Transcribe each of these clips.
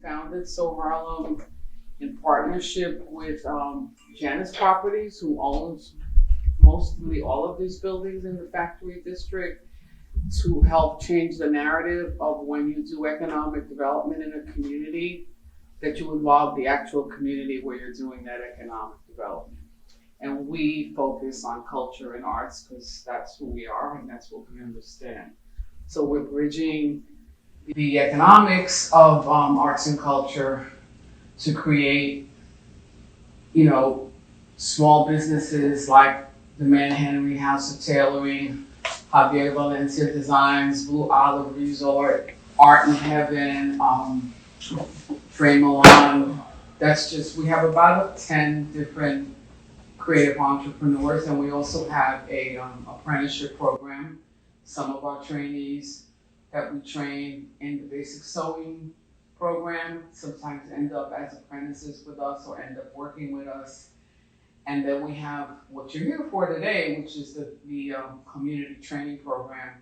founded SoHarlem in partnership with Janus Properties, who owns mostly all of these buildings in the factory district, to help change the narrative of when you do economic development in a community, that you involve the actual community where you're doing that economic development. And we focus on culture and arts because that's who we are and that's what we understand. So we're bridging the economics of arts and culture to create, small businesses like the Manhattan House of Tailoring, Javier Valencia Designs, Blue Olive Resort, Art in Heaven, Frame Milan. We have about 10 different creative entrepreneurs, and we also have a apprenticeship program. Some of our trainees that we train in the basic sewing program sometimes end up as apprentices with us or end up working with us. And then we have what you're here for today, which is the community training program,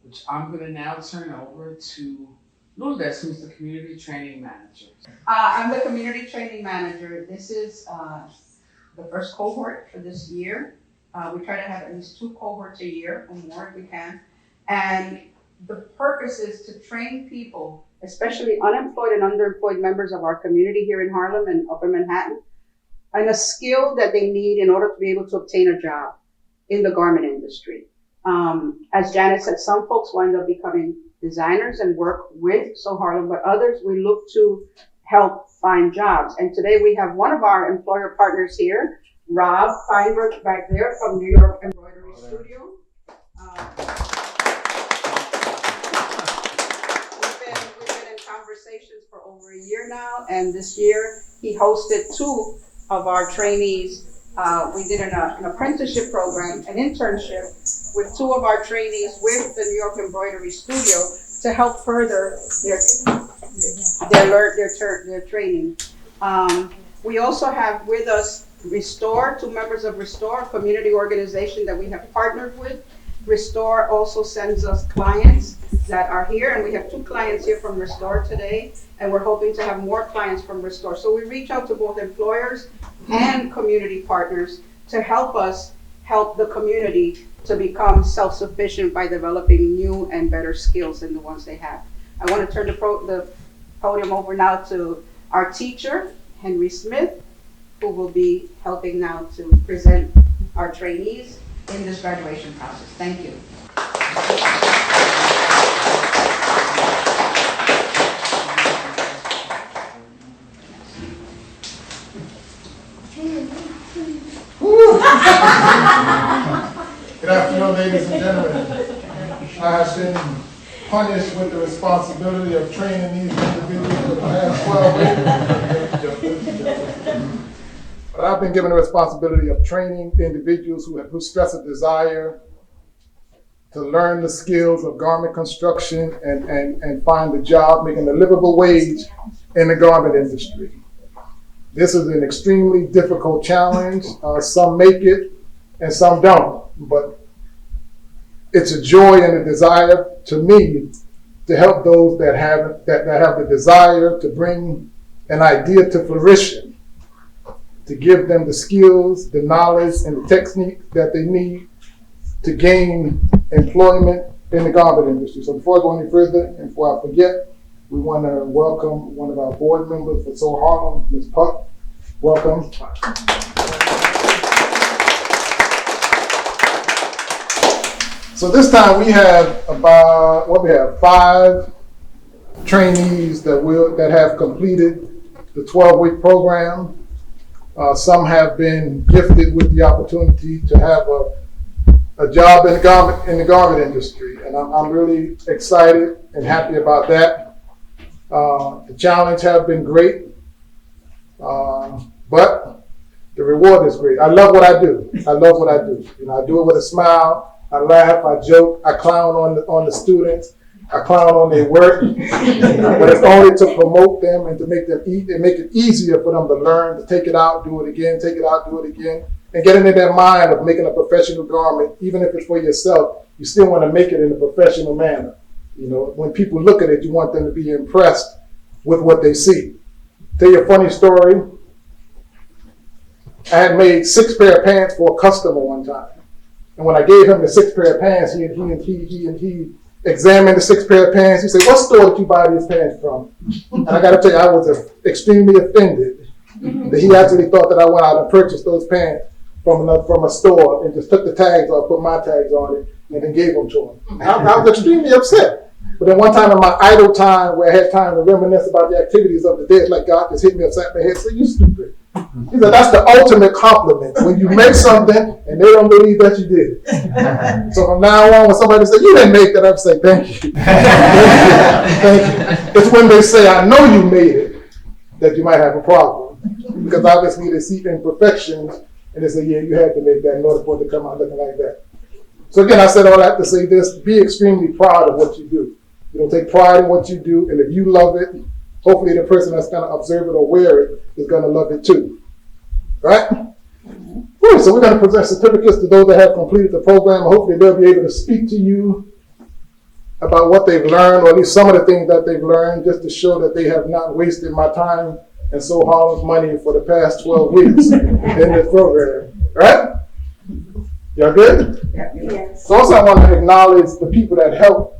which I'm going to now turn over to Lourdes, who's the community training manager. I'm the community training manager. This is the first cohort for this year. We try to have at least 2 cohorts a year or more if we can. And the purpose is to train people, especially unemployed and underemployed members of our community here in Harlem and Upper Manhattan, and a skill that they need in order to be able to obtain a job in the garment industry. As Janet said, some folks wind up becoming designers and work with SoHarlem, but others we look to help find jobs. And today we have one of our employer partners here, Rob Feinberg, back there from New York Embroidery Studio. We've been in conversations for over a year now, and this year he hosted 2 of our trainees. We did an apprenticeship program, an internship with 2 of our trainees with the New York Embroidery Studio to help further their training. We also have with us Restore, 2 members of Restore, a community organization that we have partnered with. Restore also sends us clients that are here, and we have 2 clients here from Restore today, and we're hoping to have more clients from Restore. So we reach out to both employers and community partners to help us help the community to become self-sufficient by developing new and better skills than the ones they have. I want to turn the podium over now to our teacher, Henry Smith, who will be helping now to present our trainees in this graduation process. Thank you. Good afternoon, ladies and gentlemen. I have been punished with the responsibility of training these individuals for the past 12 years. But I've been given the responsibility of training individuals who stress a desire to learn the skills of garment construction and find a job making a livable wage in the garment industry. This is an extremely difficult challenge. Some make it and some don't, but it's a joy and a desire to me to help those that have the desire to bring an idea to fruition, to give them the skills, the knowledge, and the technique that they need to gain employment in the garment industry. So before I go any further, and before I forget, we want to welcome one of our board members for SoHarlem, Ms. Puck. Welcome. So this time we have we have 5 trainees that have completed the 12-week program. Some have been gifted with the opportunity to have a job in the garment industry, and I'm really excited and happy about that. The challenge has been great, but the reward is great. I love what I do. I do it with a smile. I laugh, I joke, I clown on the students, I clown on their work, but it's only to promote them and to make them eat and make it easier for them to learn, to take it out, do it again, take it out, do it again, and get into their mind of making a professional garment. Even if it's for yourself, you still want to make it in a professional manner. When people look at it, you want them to be impressed with what they see. Tell you a funny story. I had made 6 pair of pants for a customer one time. And when I gave him the 6 pair of pants, he examined the 6 pair of pants. He said, "What store did you buy these pants from?" And I got to tell you, I was extremely offended that he actually thought that I went out and purchased those pants from a store and just took the tags off, put my tags on it, and then gave them to him. I was extremely upset. But then one time in my idle time, where I had time to reminisce about the activities of the day, it's like God just hit me upside my head and said, "You stupid." He said, "That's the ultimate compliment, when you make something and they don't believe that you did it." So from now on, when somebody says, "You didn't make that," I say, "Thank you." Thank you. It's when they say, "I know you made it," that you might have a problem. Because obviously they see imperfections and they say, "Yeah, you had to make that in order for it to come out looking like that." So again, I said all that to say this: be extremely proud of what you do. Take pride in what you do, and if you love it, hopefully the person that's going to observe it or wear it is going to love it too. Right? So we're going to present certificates to those that have completed the program. Hopefully they'll be able to speak to you about what they've learned, or at least some of the things that they've learned, just to show that they have not wasted my time and SoHarlem's money for the past 12 weeks in this program. Right? Y'all good? Yes. So also I want to acknowledge the people that helped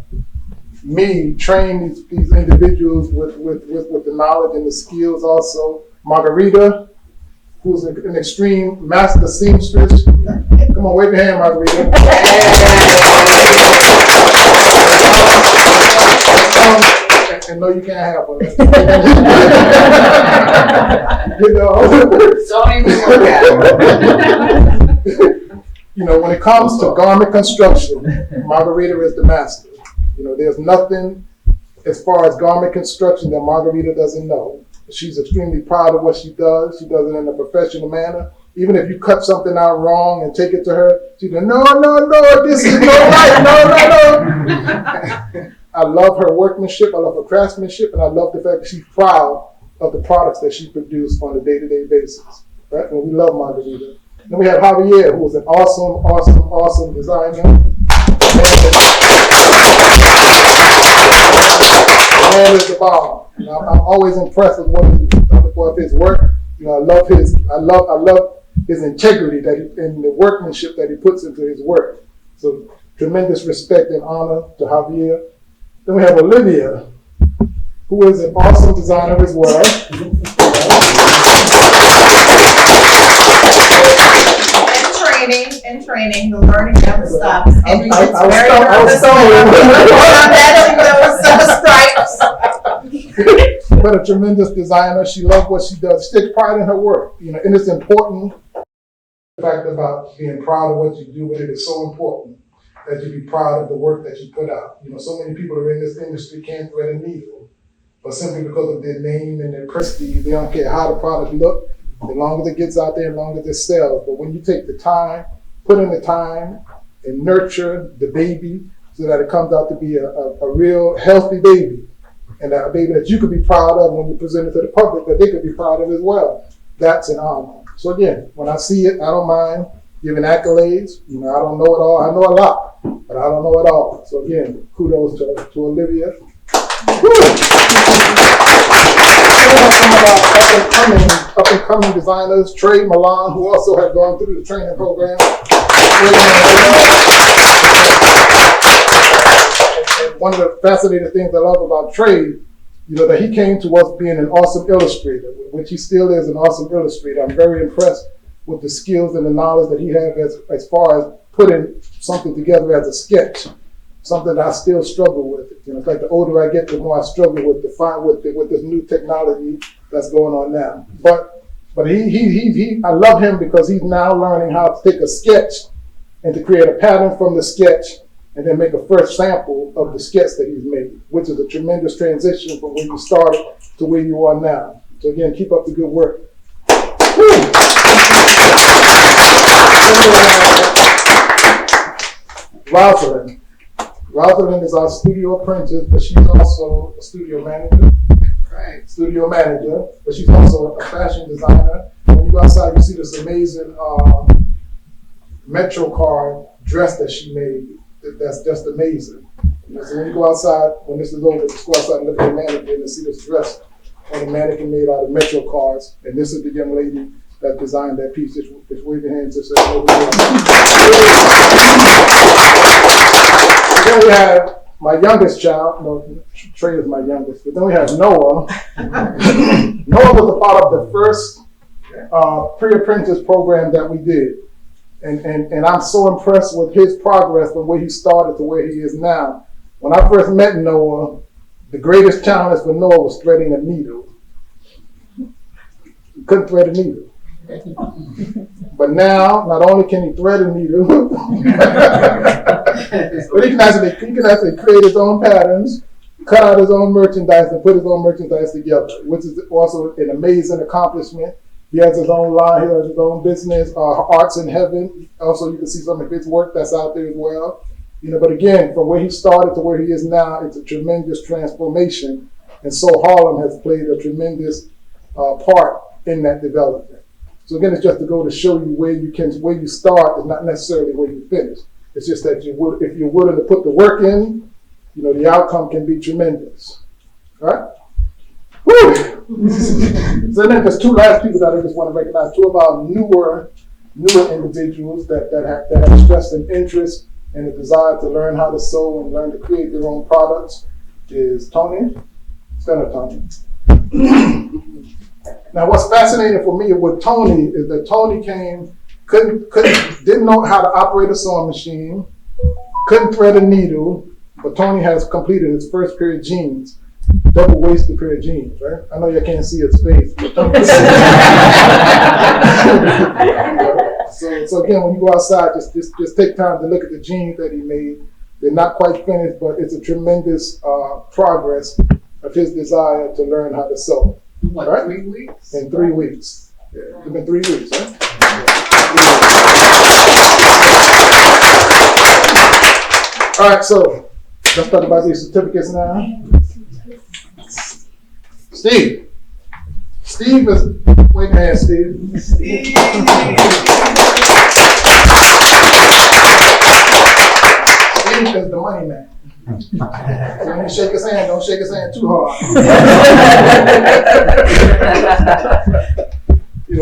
me train these individuals with the knowledge and the skills also. Margarita, who's an extreme master seamstress. Come on, wave your hand, Margarita. And no, you can't have her. Don't even work out. When it comes to garment construction, Margarita is the master. There's nothing as far as garment construction that Margarita doesn't know. She's extremely proud of what she does. She does it in a professional manner. Even if you cut something out wrong and take it to her, she goes, no, this is no right, no. I love her workmanship, I love her craftsmanship, and I love the fact that she's proud of the products that she produces on a day-to-day basis. Right? And we love Margarita. Then we have Javier, who is an awesome designer. Man is the bomb. I'm always impressed with his work. I love his integrity and the workmanship that he puts into his work. So tremendous respect and honor to Javier. Then we have Olivia, who is an awesome designer as well. In training, the learning never stops. And I was But a tremendous designer. She loves what she does. She takes pride in her work. And it's important. The fact about being proud of what you do, but it is so important that you be proud of the work that you put out. So many people are in this industry can't thread a needle, but simply because of their name and their prestige, they don't care how the product looks. As long as it gets out there, as long as it sells. But when you take the time, put in the time, and nurture the baby so that it comes out to be a real healthy baby, and a baby that you could be proud of when you present it to the public, that they could be proud of as well. That's an honor. So again, when I see it, I don't mind giving accolades. I don't know it all. I know a lot, but I don't know it all. So again, kudos to Olivia. Some of our up and coming designers, Trey Milan, who also have gone through the training program. And one of the fascinating things I love about Trey, that he came to us being an awesome illustrator, which he still is an awesome illustrator. I'm very impressed with the skills and the knowledge that he has as far as putting something together as a sketch. Something that I still struggle with. It's like the older I get, the more I struggle with this new technology that's going on now. But he I love him because he's now learning how to take a sketch and to create a pattern from the sketch and then make a first sample of the sketch that he's made, which is a tremendous transition from where you started to where you are now. So again, keep up the good work. Rosalind is our studio apprentice, but she's also a studio manager. Right. Studio manager, but she's also a fashion designer. When you go outside, you see this amazing Metro card dress that she made. That's just amazing. So when you go outside, when this is over, just go outside and look at the mannequin and see this dress on a mannequin made out of Metro cards. And this is the young lady that designed that piece. Just wave your hands. Just over there. Then we have my youngest child. No, Trey is my youngest. But then we have Noah. Noah was a part of the first pre-apprentice program that we did. And I'm so impressed with his progress from where he started to where he is now. When I first met Noah, the greatest challenge for Noah was threading a needle. He couldn't thread a needle. But now, not only can he thread a needle, but he can actually create his own patterns, cut out his own merchandise, and put his own merchandise together, which is also an amazing accomplishment. He has his own line, he has his own business, Arts in Heaven. Also, you can see some of his work that's out there as well. But again, from where he started to where he is now, it's a tremendous transformation. And SoHarlem has played a tremendous part in that development. So again, it's just to go to show you where you start is not necessarily where you finish. It's just that if you're willing to put the work in, the outcome can be tremendous. All right? Whew. So then there's two last people that I just want to recognize, two of our newer individuals that have expressed an interest and a desire to learn how to sew and learn to create their own products is Tony. Stand up, Tony. Now, what's fascinating for me with Tony is that Tony didn't know how to operate a sewing machine, couldn't thread a needle, but Tony has completed his first pair of jeans. Double-waisted pair of jeans, right? I know you can't see his face. So again, when you go outside, just take time to look at the jeans that he made. They're not quite finished, but it's a tremendous progress of his desire to learn how to sew. What, right? 3 weeks? In 3 weeks. Yeah, it's been 3 weeks, right? All right, so let's talk about these certificates now. Steve is, wait a minute, Steve. Steve is the money man. So when you shake his hand, don't shake his hand too hard.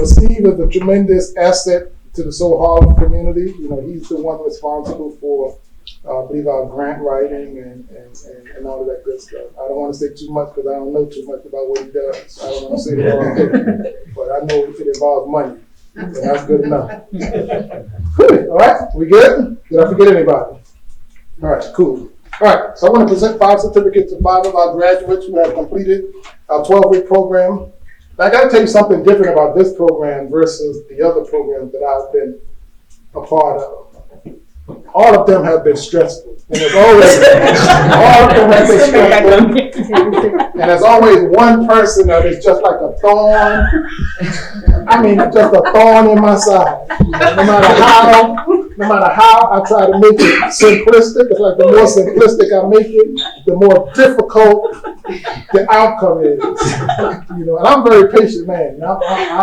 Steve is a tremendous asset to the SoHarlem community. He's the one responsible for I believe our grant writing and all of that good stuff. I don't want to say too much because I don't know too much about what he does. I don't want to say the wrong thing, but I know it involves money, and that's good enough. All right, we good? Did I forget anybody? All right, cool. All right, so I want to present 5 certificates to 5 of our graduates who have completed our 12-week program. Now, I got to tell you something different about this program versus the other programs that I've been a part of. All of them have been stressful. And there's always, all of them have been stressful. And there's always one person that is just like a thorn. I mean, just a thorn in my side. No matter how I try to make it simplistic, it's like the more simplistic I make it, the more difficult the outcome is. And I'm a very patient man. I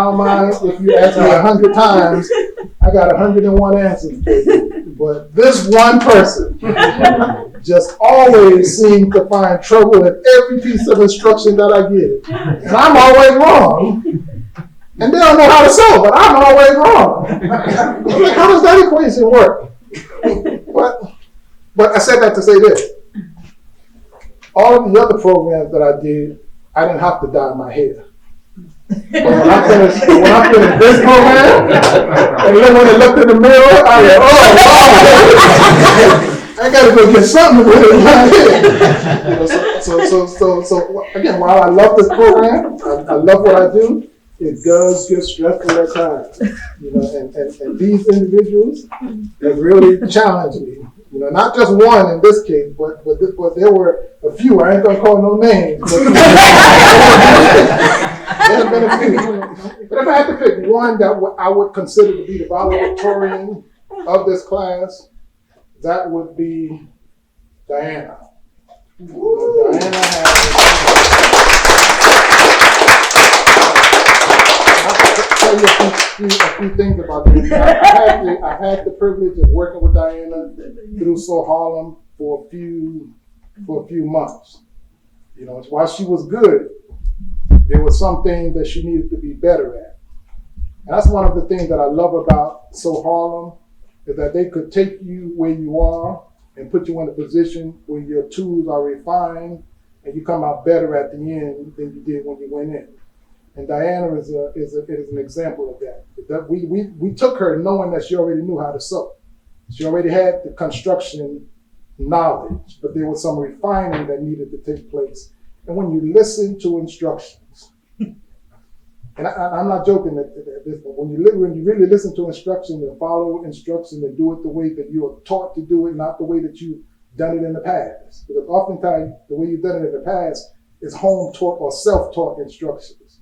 don't mind if you ask me 100 times, I got 101 answers. But this one person just always seems to find trouble in every piece of instruction that I give. And I'm always wrong. And they don't know how to sew, but I'm always wrong. I'm like, how does that equation work? But I said that to say this. All of the other programs that I did, I didn't have to dye my hair. But when I finished this program, and then when I looked in the mirror, I was like, I gotta go get something with it in my head. So again, while I love this program, I love what I do, it does get stressful at times. And these individuals have really challenged me. Not just one in this case, but there were a few. I ain't gonna call no names. But there have been a few. But if I had to pick one that I would consider to be the valedictorian of this class, that would be Diana. Diana tell you a few things about this. I had the privilege of working with Diana through SoHarlem for a few months. While she was good, there were some things that she needed to be better at. And that's one of the things that I love about SoHarlem, is that they could take you where you are and put you in a position where your tools are refined and you come out better at the end than you did when you went in. And Diana is an example of that. We took her knowing that she already knew how to sew. She already had the construction knowledge, but there was some refining that needed to take place. And when you listen to instructions, and I'm not joking at this, but when you really listen to instructions and follow instructions and do it the way that you are taught to do it, not the way that you've done it in the past. Because oftentimes the way you've done it in the past is home-taught or self-taught instructions.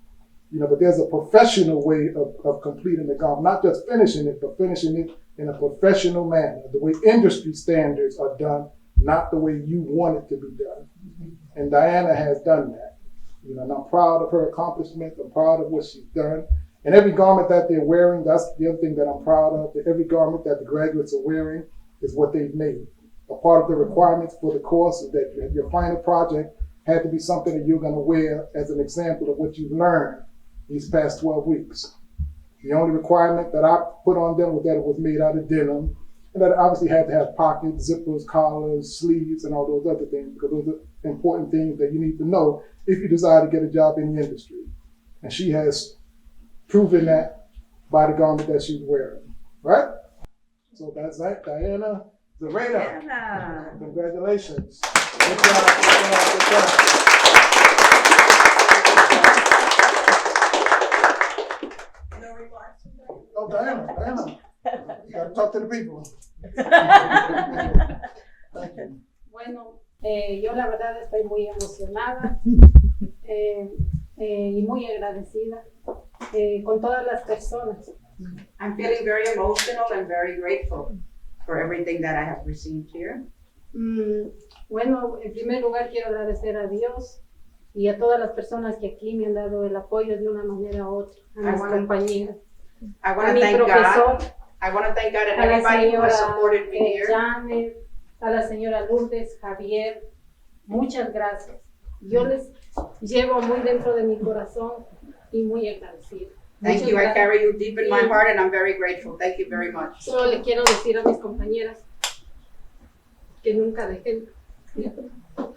But there's a professional way of completing the garment, not just finishing it, but finishing it in a professional manner, the way industry standards are done, not the way you want it to be done. And Diana has done that. And I'm proud of her accomplishments. I'm proud of what she's done. And every garment that they're wearing, that's the other thing that I'm proud of. That every garment that the graduates are wearing is what they've made. A part of the requirements for the course is that your final project had to be something that you're going to wear as an example of what you've learned these past 12 weeks. The only requirement that I put on them was that it was made out of denim, and that it obviously had to have pockets, zippers, collars, sleeves, and all those other things, because those are important things that you need to know if you desire to get a job in the industry. And she has proven that by the garment that she's wearing, right? So that's that, Diana Zareda. Yeah. Congratulations. Good job, good job, good job. Oh, Diana, you gotta talk to the people. Thank you. Bueno, yo la verdad estoy muy emocionada y muy agradecida con todas las personas. I'm feeling very emotional and very grateful for everything that I have received here. Bueno, en primer lugar quiero agradecer a Dios y a todas las personas que aquí me han dado el apoyo de una manera u otra, a mis compañeras, I a want to mi thank profesor, God. I want to thank God and a la everybody who has señora supported me here. Janet, a la señora Lourdes, Javier, muchas gracias. Yo les llevo muy dentro de mi corazón y muy agradecida. Thank Muchas you. I gracias. carry you deep in my heart and I'm very grateful. Thank you very much. Solo le quiero decir a mis compañeras que nunca dejen. Oh,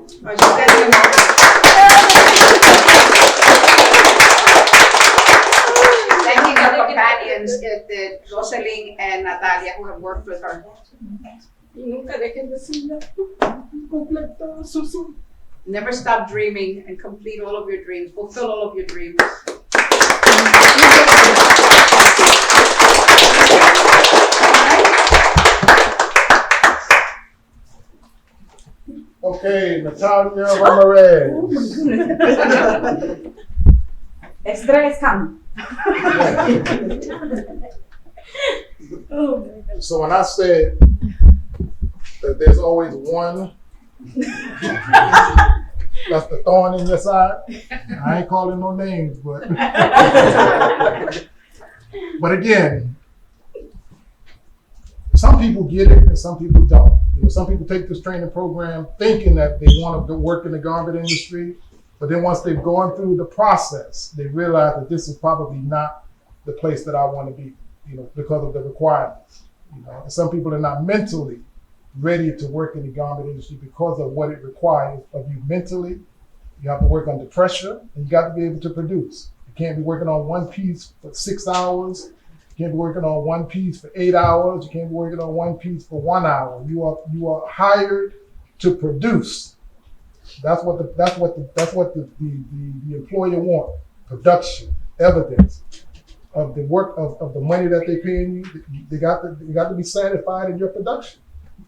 you guys are thanking her companions, Rosaline and Natalia, who have worked with her. Y nunca dejen de soñar. Completar su sueño. Never stop dreaming and complete all of your dreams. Fulfill all of your dreams. Okay, Natalia Ramirez. Estrés, come. So when I said that there's always one that's the thorn in your side, I ain't calling no names, but again, some people get it and some people don't. Some people take this training program thinking that they want to work in the garment industry, but then once they've gone through the process, they realize that this is probably not the place that I want to be, because of the requirements. And some people are not mentally ready to work in the garment industry because of what it requires of you mentally. You have to work under pressure, and you got to be able to produce. You can't be working on one piece for 6 hours. You can't be working on one piece for 8 hours. You can't be working on one piece for 1 hour. You are hired to produce. That's what the employer wants. Production, evidence of the work of the money that they're paying you. They got to be satisfied in your production.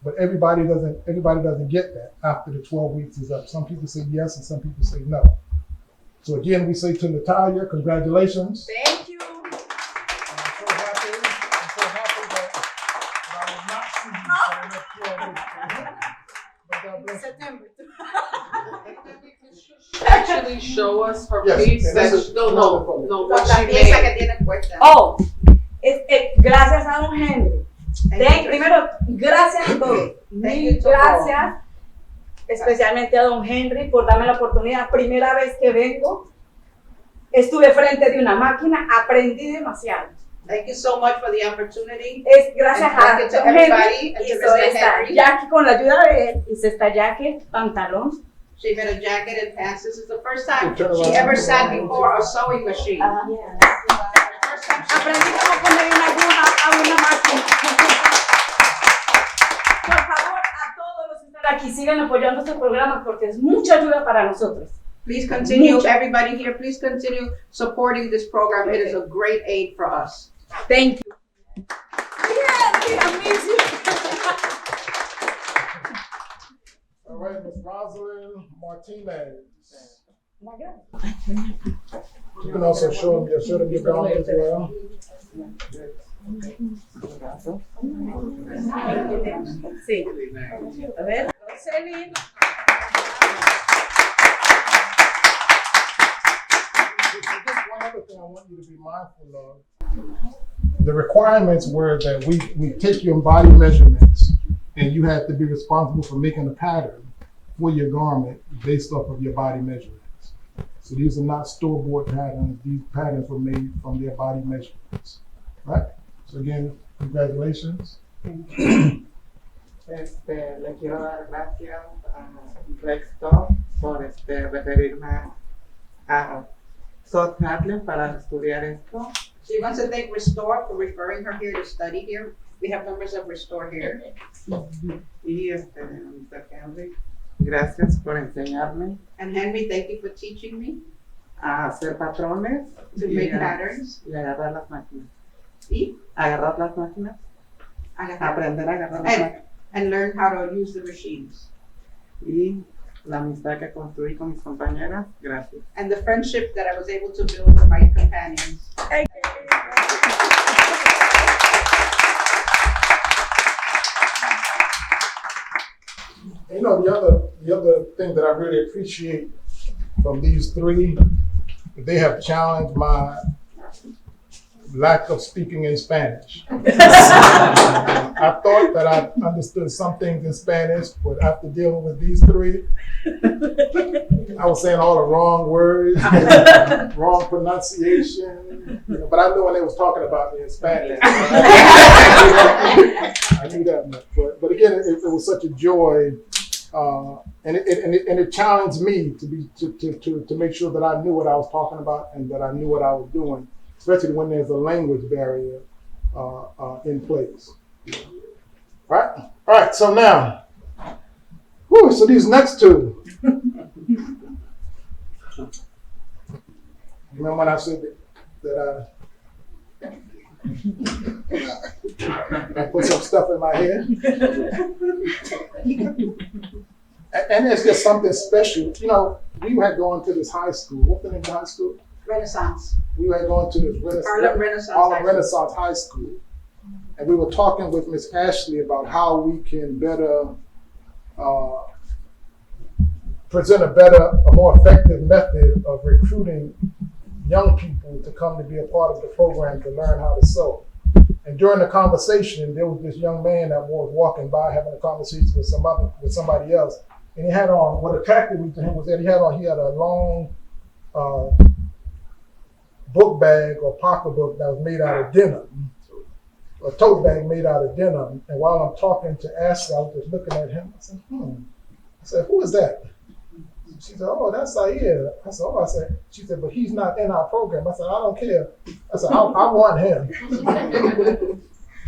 But everybody doesn't get that after the 12 weeks is up. Some people say yes and some people say no. So again, we say to Natalia, congratulations. Thank you. I'm so happy that I will not see you for the next 12 weeks. But God bless you. September. Actually show us her Yes, piece and that, this is no, what La she pieza que made. tiene puesta. Oh, gracias a don Henry. Thank you. Primero, gracias a todos. Thank you Mil to all. gracias, especialmente a don Henry por darme la oportunidad. Primera vez que vengo estuve frente de una máquina, aprendí demasiado. Thank you so much for the opportunity. Es gracias And thank you a to Don everybody Henry, and to hizo Mr. esta Henry. jacket con la ayuda de él, hizo esta jacket, pantalón. She made a jacket and pants. This is the first time Turn she around. ever sat before a sewing machine. First time she Aprendí cómo poner una aguja a una máquina. Por favor, a todos los que están aquí, sigan apoyando este programa porque es mucha ayuda para nosotros. Please continue, Mucho. everybody here, please continue supporting this program. It is a great aid for us. Thank you. Bien, tiramismo. All right, Ms. Rosalind Martinez. You can also show them your garment as well. Sí. A ver, Roselyn. Just one other thing I want you to be mindful of. The requirements were that we take your body measurements and you have to be responsible for making a pattern for your garment based off of your body measurements. So these are not store-bought patterns. These patterns were made from their body measurements, right? So again, congratulations. Le quiero dar gracias a Rexto por referirme a SoHarlem para estudiar esto. She wants to thank Restore for referring her here to study here. We have members of Restore here. Y Mr. Henry, gracias por enseñarme And Henry, thank you for teaching me a hacer patrones to make patterns. y agarrar las máquinas. Y Agarrar las máquinas, aprender a agarrar las máquinas. and learn how to use the machines. Y la amistad que construí con mis compañeras, gracias. And the friendship that I was able to build with my companions. You know, the other thing that I really appreciate from these three, they have challenged my lack of speaking in Spanish. I thought that I understood some things in Spanish, but after dealing with these three, I was saying all the wrong words, wrong pronunciation, but I knew when they was talking about me in Spanish. I knew that much. But again, it was such a joy, and it challenged me to make sure that I knew what I was talking about and that I knew what I was doing, especially when there's a language barrier in place. Right? All right, so now, so these next two. Remember when I said that I put some stuff in my head? And it's just something special. You know, we had gone to this high school. What's the name of the high school? Renaissance. We had gone to this Harlem Renaissance High School. And we were talking with Miss Ashley about how we can better present a more effective method of recruiting young people to come to be a part of the program to learn how to sew. And during the conversation, there was this young man that was walking by having a conversation with somebody else. And he had on, what attracted me to him was that he had a long book bag or pocketbook that was made out of denim, a tote bag made out of denim. And while I'm talking to Ashley, I was just looking at him. I said, who is that? She said, oh, that's Saeed. I said, oh, she said, but he's not in our program. I said, I don't care. I said, I want him.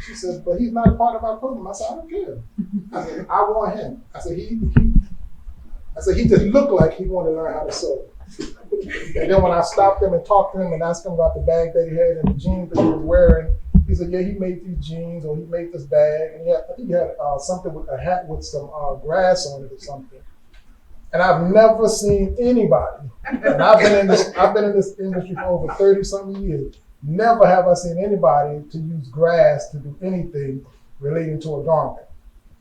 She said, but he's not a part of our program. I said, I don't care. I said, I want him. I said, he just looked like he wanted to learn how to sew. And then when I stopped him and talked to him and asked him about the bag that he had and the jeans that he was wearing, he said, yeah, he made these jeans or he made this bag. And I think he had something with a hat with some grass on it or something. And I've never seen anybody, and I've been in this industry for over 30-something years, never have I seen anybody to use grass to do anything relating to a garment.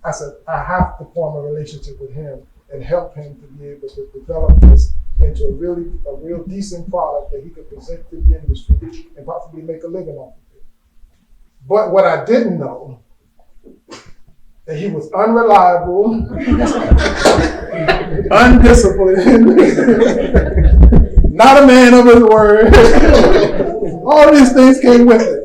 I said, I have to form a relationship with him and help him to be able to develop this into a real decent product that he could present to the industry and possibly make a living off of it. But what I didn't know, that he was unreliable, undisciplined, not a man of his word. All these things came with it.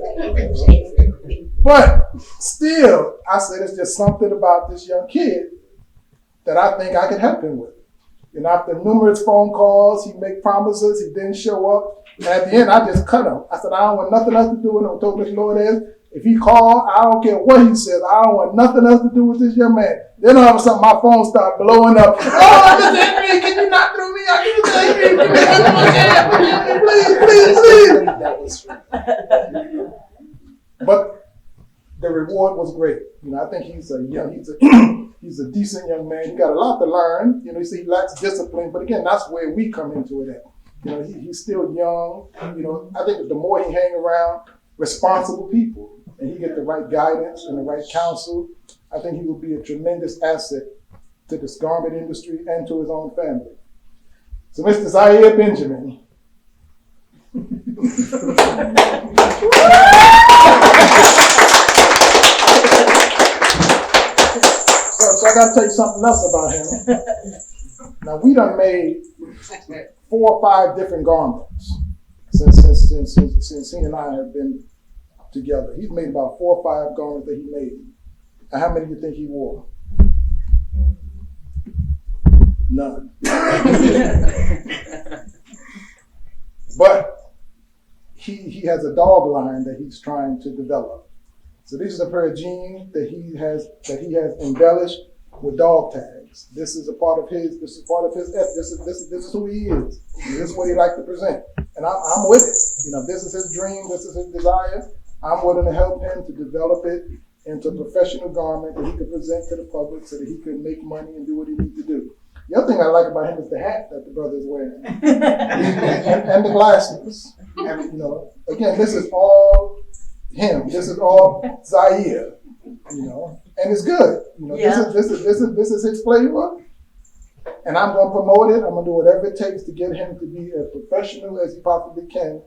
But still, I said it's just something about this young kid that I think I could help him with. And after numerous phone calls, he make promises, he didn't show up. And at the end, I just cut him. I said, I don't want nothing else to do with him. I told Mr. Lord, if he called, I don't care what he says. I don't want nothing else to do with this young man. Then all of a sudden, my phone started blowing up. Oh, Mr. Henry, can you not through me? I can please. But the reward was great. I think he's a decent young man. He got a lot to learn. You see, he lacks discipline. But again, that's where we come into it at. He's still young. I think the more he hang around responsible people and he get the right guidance and the right counsel, I think he will be a tremendous asset to this garment industry and to his own family. So Mr. Zaire Benjamin. So I gotta tell you something else about him. Now we done made 4 or 5 different garments since he and I have been together. He's made about 4 or 5 garments that he made. And how many do you think he wore? None. But he has a dog line that he's trying to develop. So this is a pair of jeans that he has embellished with dog tags. This is a part of his. This is who he is. This is what he likes to present, and I'm with it. This is his dream. This is his desire. I'm willing to help him to develop it into a professional garment that he can present to the public, so that he can make money and do what he needs to do. The other thing I like about him is the hat that the brother is wearing, and the glasses. Again, this is all him. This is all Zaire. And it's good. This is his flavor, and I'm going to promote it. I'm going to do whatever it takes to get him to be as professional as he possibly can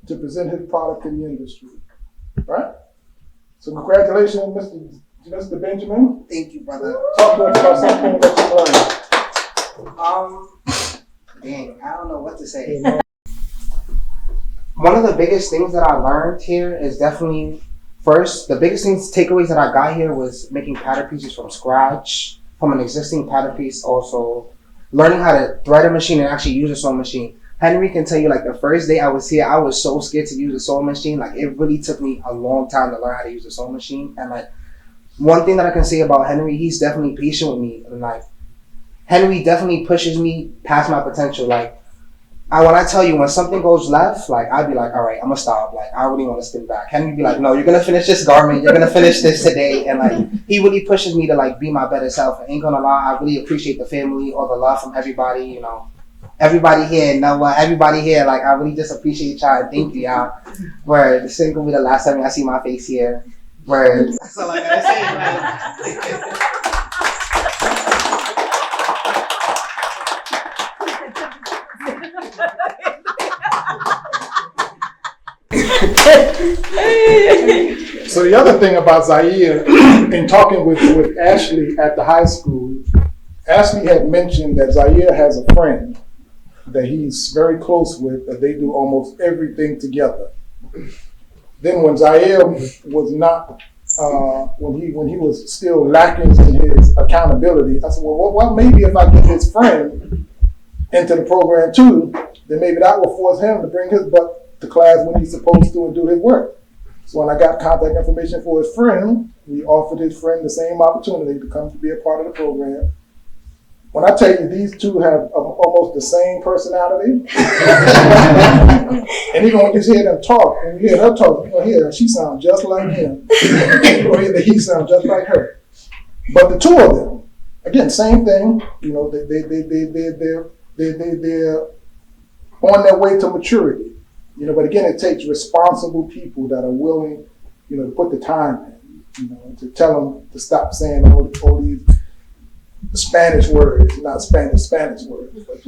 to present his product to the industry. Right? So congratulations, Mr. Benjamin. Thank you, brother. Talk to us about something that you learned. Dang, I don't know what to say. One of the biggest things that I learned here is definitely, first, the biggest takeaways that I got here was making pattern pieces from scratch, from an existing pattern piece. Also, learning how to thread a machine and actually use a sewing machine. Henry can tell you, the first day I was here, I was so scared to use a sewing machine. It really took me a long time to learn how to use a sewing machine. And one thing that I can say about Henry, he's definitely patient with me. And Henry definitely pushes me past my potential. When I tell you, when something goes left, I'd be all right, I'm gonna stop. I really want to spin back. Henry be no, you're gonna finish this garment. You're gonna finish this today. And he really pushes me to be my better self. I ain't gonna lie, I really appreciate the family, all the love from everybody. Everybody here, everybody here. I really just appreciate y'all and thank you, y'all. Where this ain't gonna be the last time I see my face here. Where that's all I gotta say, So the other thing about Zaire, in talking with Ashley at the high school, Ashley had mentioned that Zaire has a friend that he's very close with, that they do almost everything together. Then when Zaire was not, when he was still lacking in his accountability, I said, well, maybe if I get his friend into the program too, then maybe that will force him to bring his butt to class when he's supposed to and do his work. So when I got contact information for his friend, we offered his friend the same opportunity to come to be a part of the program. When I tell you these two have almost the same personality, and even when you hear them talk, and you hear her talk, you're going to hear she sounds just like him. You're going to hear that he sounds just like her. But the two of them, again, same thing, they're on their way to maturity. But again, it takes responsible people that are willing, to put the time in, to tell them to stop saying all these Spanish words, not Spanish words, but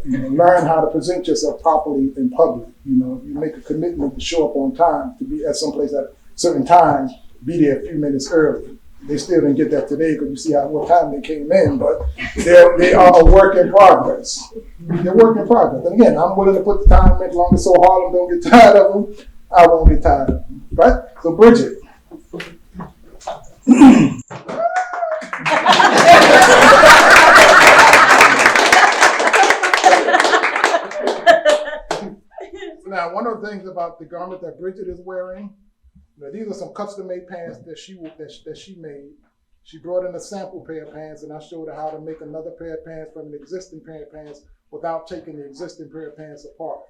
learn how to present yourself properly in public. You make a commitment to show up on time, to be at some place at certain times, be there a few minutes early. They still didn't get that today because you see what time they came in, but they are a work in progress. They're work in progress. And again, I'm willing to put the time in as long as SoHarlem don't get tired of them. I won't get tired of them. Right? So Bridget. Now, one of the things about the garment that Bridget is wearing, these are some custom-made pants that she made. She brought in a sample pair of pants, and I showed her how to make another pair of pants from an existing pair of pants without taking the existing pair of pants apart.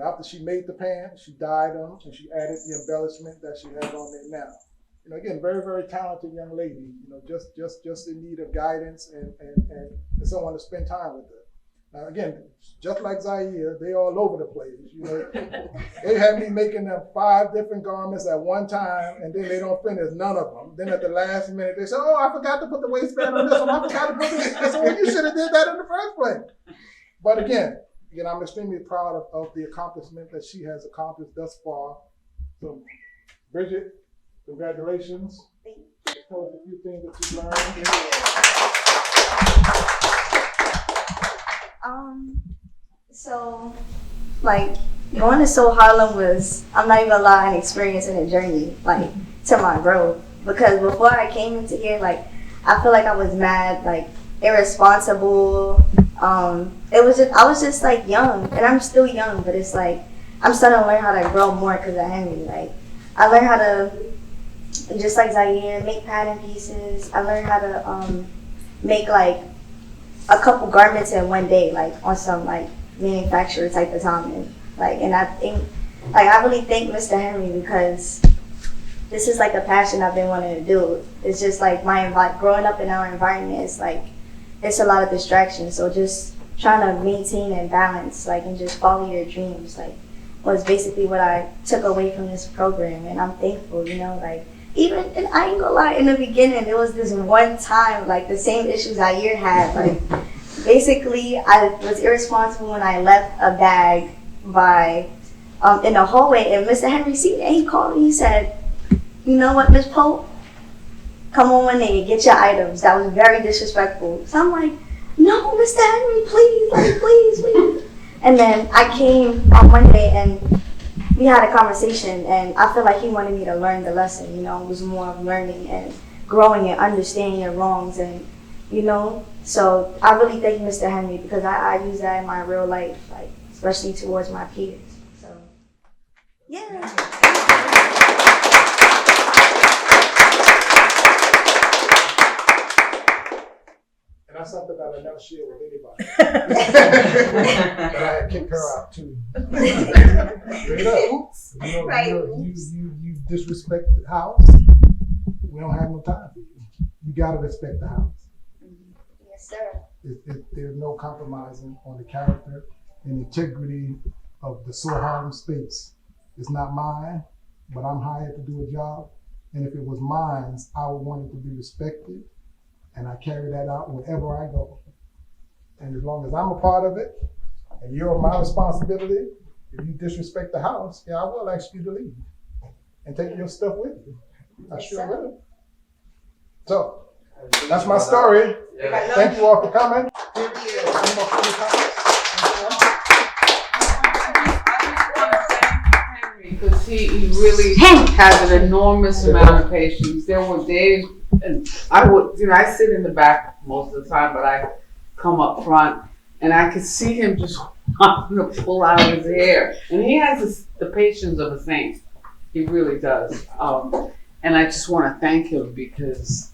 After she made the pants, she dyed them, and she added the embellishment that she has on there now. Again, very, very talented young lady. Just in need of guidance and someone to spend time with her. Now, again, just like Zaire, they all over the place. They had me making them 5 different garments at one time, and then they don't finish none of them. Then at the last minute, they say, "Oh, I forgot to put the waistband on this one. I forgot to put this." I said, "Well, you should have did that in the first place." But again, I'm extremely proud of the accomplishment that she has accomplished thus far. So, Bridget, congratulations. Tell us a few things that you learned. So, like, going to SoHarlem was, I'm not even gonna lie, an experience and a journey, like, to my growth. Because before I came into here, like, I feel like I was mad, like, irresponsible. I was just like young, and I'm still young, but it's like, I'm starting to learn how to grow more because of Henry. Like, I learned how to, just like Zaire, make pattern pieces. I learned how to make like a couple garments in one day, like on some like manufacturer type of time. And I think, like, I really thank Mr. Henry because this is like a passion I've been wanting to do. It's just like growing up in our environment, it's like, it's a lot of distractions. So just trying to maintain and balance, like, and just follow your dreams, like, was basically what I took away from this program. And I'm thankful, like, even, and I ain't gonna lie, in the beginning, there was this one time, like, the same issues Zaire had, like, basically, I was irresponsible when I left a bag in the hallway, and Mr. Henry seen it, and he called me, he said, "You know what, Miss Pope? Come on one day and get your items." That was very disrespectful. So I'm like, "No, Mr. Henry, please, like, please." And then I came on Monday and we had a conversation, and I feel like he wanted me to learn the lesson, it was more of learning and growing and understanding your wrongs, and, so I really thank Mr. Henry because I use that in my real life, like, especially towards my peers. So, yeah. And that's something that I never share with anybody. But I had kicked her out too. Straight up. You disrespect the house. We don't have no time for you. You gotta respect the house. Yes, sir. There's no compromising on the character and integrity of the SoHarlem space. It's not mine, but I'm hired to do a job. And if it was mine, I would want it to be respected. And I carry that out wherever I go. And as long as I'm a part of it, and you're my responsibility, if you disrespect the house, I will ask you to leave and take your stuff with you. I sure will. So, that's my story. Yeah. Thank you all for coming. Because he really has an enormous amount of patience. There were days, and I sit in the back most of the time, but I come up front, and I could see him just wanting to pull out his hair. And he has the patience of a saint. He really does. And I just want to thank him because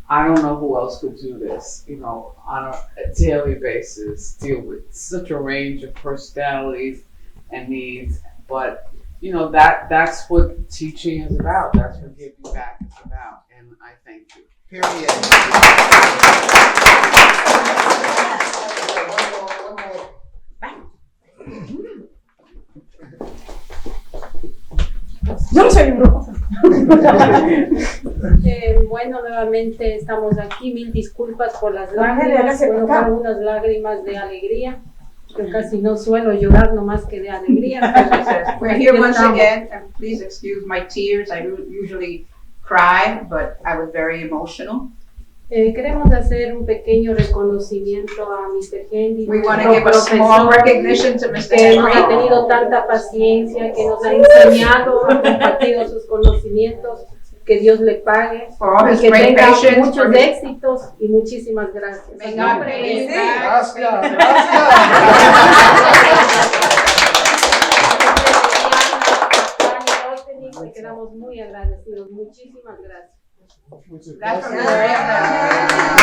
I don't know who else could do this, on a daily basis, deal with such a range of personalities and needs. But, that's what teaching is about. That's what giving back is about. And I thank you. Period. Bueno, nuevamente estamos aquí. Mil disculpas por las lágrimas. Fueron unas lágrimas de alegría. Yo casi no suelo llorar, no más que de alegría. We're here once again, and please excuse my tears. I usually cry, but I was very emotional. Queremos hacer un pequeño reconocimiento a Mr. Henry, We want to nuestro give a small profesor, recognition to Mr. que nos ha Henry, tenido tanta paciencia, que nos ha enseñado, ha compartido sus conocimientos, que Dios le pague for all y his que great tenga patience. muchos For his, éxitos y muchísimas gracias. may God pay you back. Gracias, gracias. Te quedamos muy agradecidos. Muchísimas gracias. That's from the very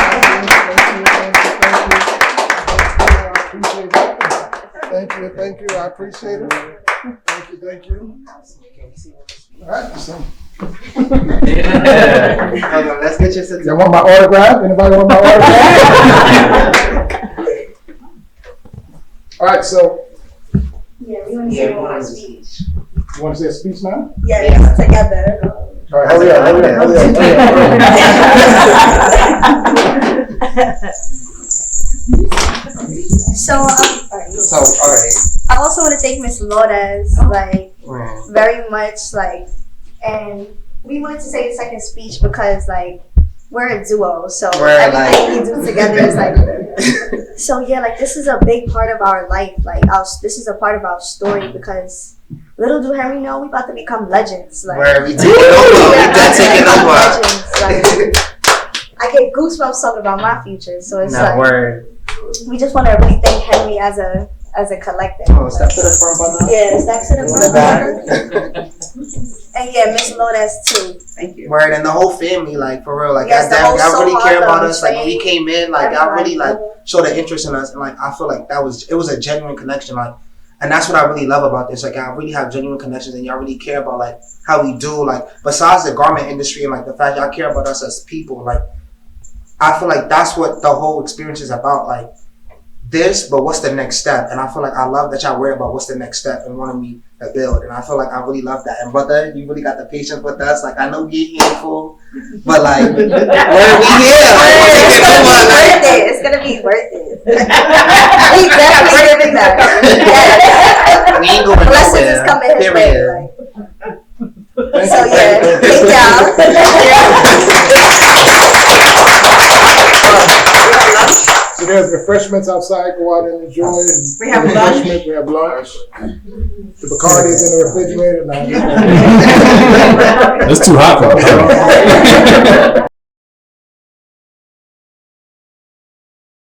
Thank you, I appreciate it. Thank you. All right, so, Hold on, let's get your certificate. you want my autograph? Anybody want my autograph? All right, so, Yeah, we want to say one speech. you want to say a speech now? Yes, together. All right, hurry up, hurry up, hurry up. So, alright. I also want to thank Miss Lourdes, like, very much, like, and we wanted to say the second speech because, like, we're a duo, so everything we do together is like, so yeah, like, this is a big part of our life, like, this is a part of our story because little do Henry know we about to become legends, like, Where we taking over, we done taking over. legends, like, I get goosebumps talking about my future, so it's like, word. we just want to really thank Henry as a collective. Oh, step to the front, brother. Yeah, steps to the In the front. And yeah, Miss Lourdes too. Thank you. Word, and the whole family, like, for real, like, Yes, the whole y'all really care about SoHarlem us. Like, when we came in, like, y'all really, like, Everybody. showed an interest in us, and, like, I feel like it was a genuine connection, like, and that's what I really love about this. Like, I really have genuine connections, and y'all really care about, like, how we do, like, besides the garment industry and, like, the fact y'all care about us as people, like, I feel like that's what the whole experience is about, like, this, but what's the next step? And I feel like I love that y'all worry about what's the next step and wanting me to build. And I feel like I really love that. And brother, you really got the patience with us. Like, I know we handful, but like, where we here? Like, It's gonna be worth it. We definitely giving that. Yes. we ain't going Blessings is nowhere. coming his way. Period. Like. So yeah, thank y'all. So there's refreshments outside, go out and enjoy. And We have lunch. We have lunch. The Bacardi is in the refrigerator now. It's too hot for me.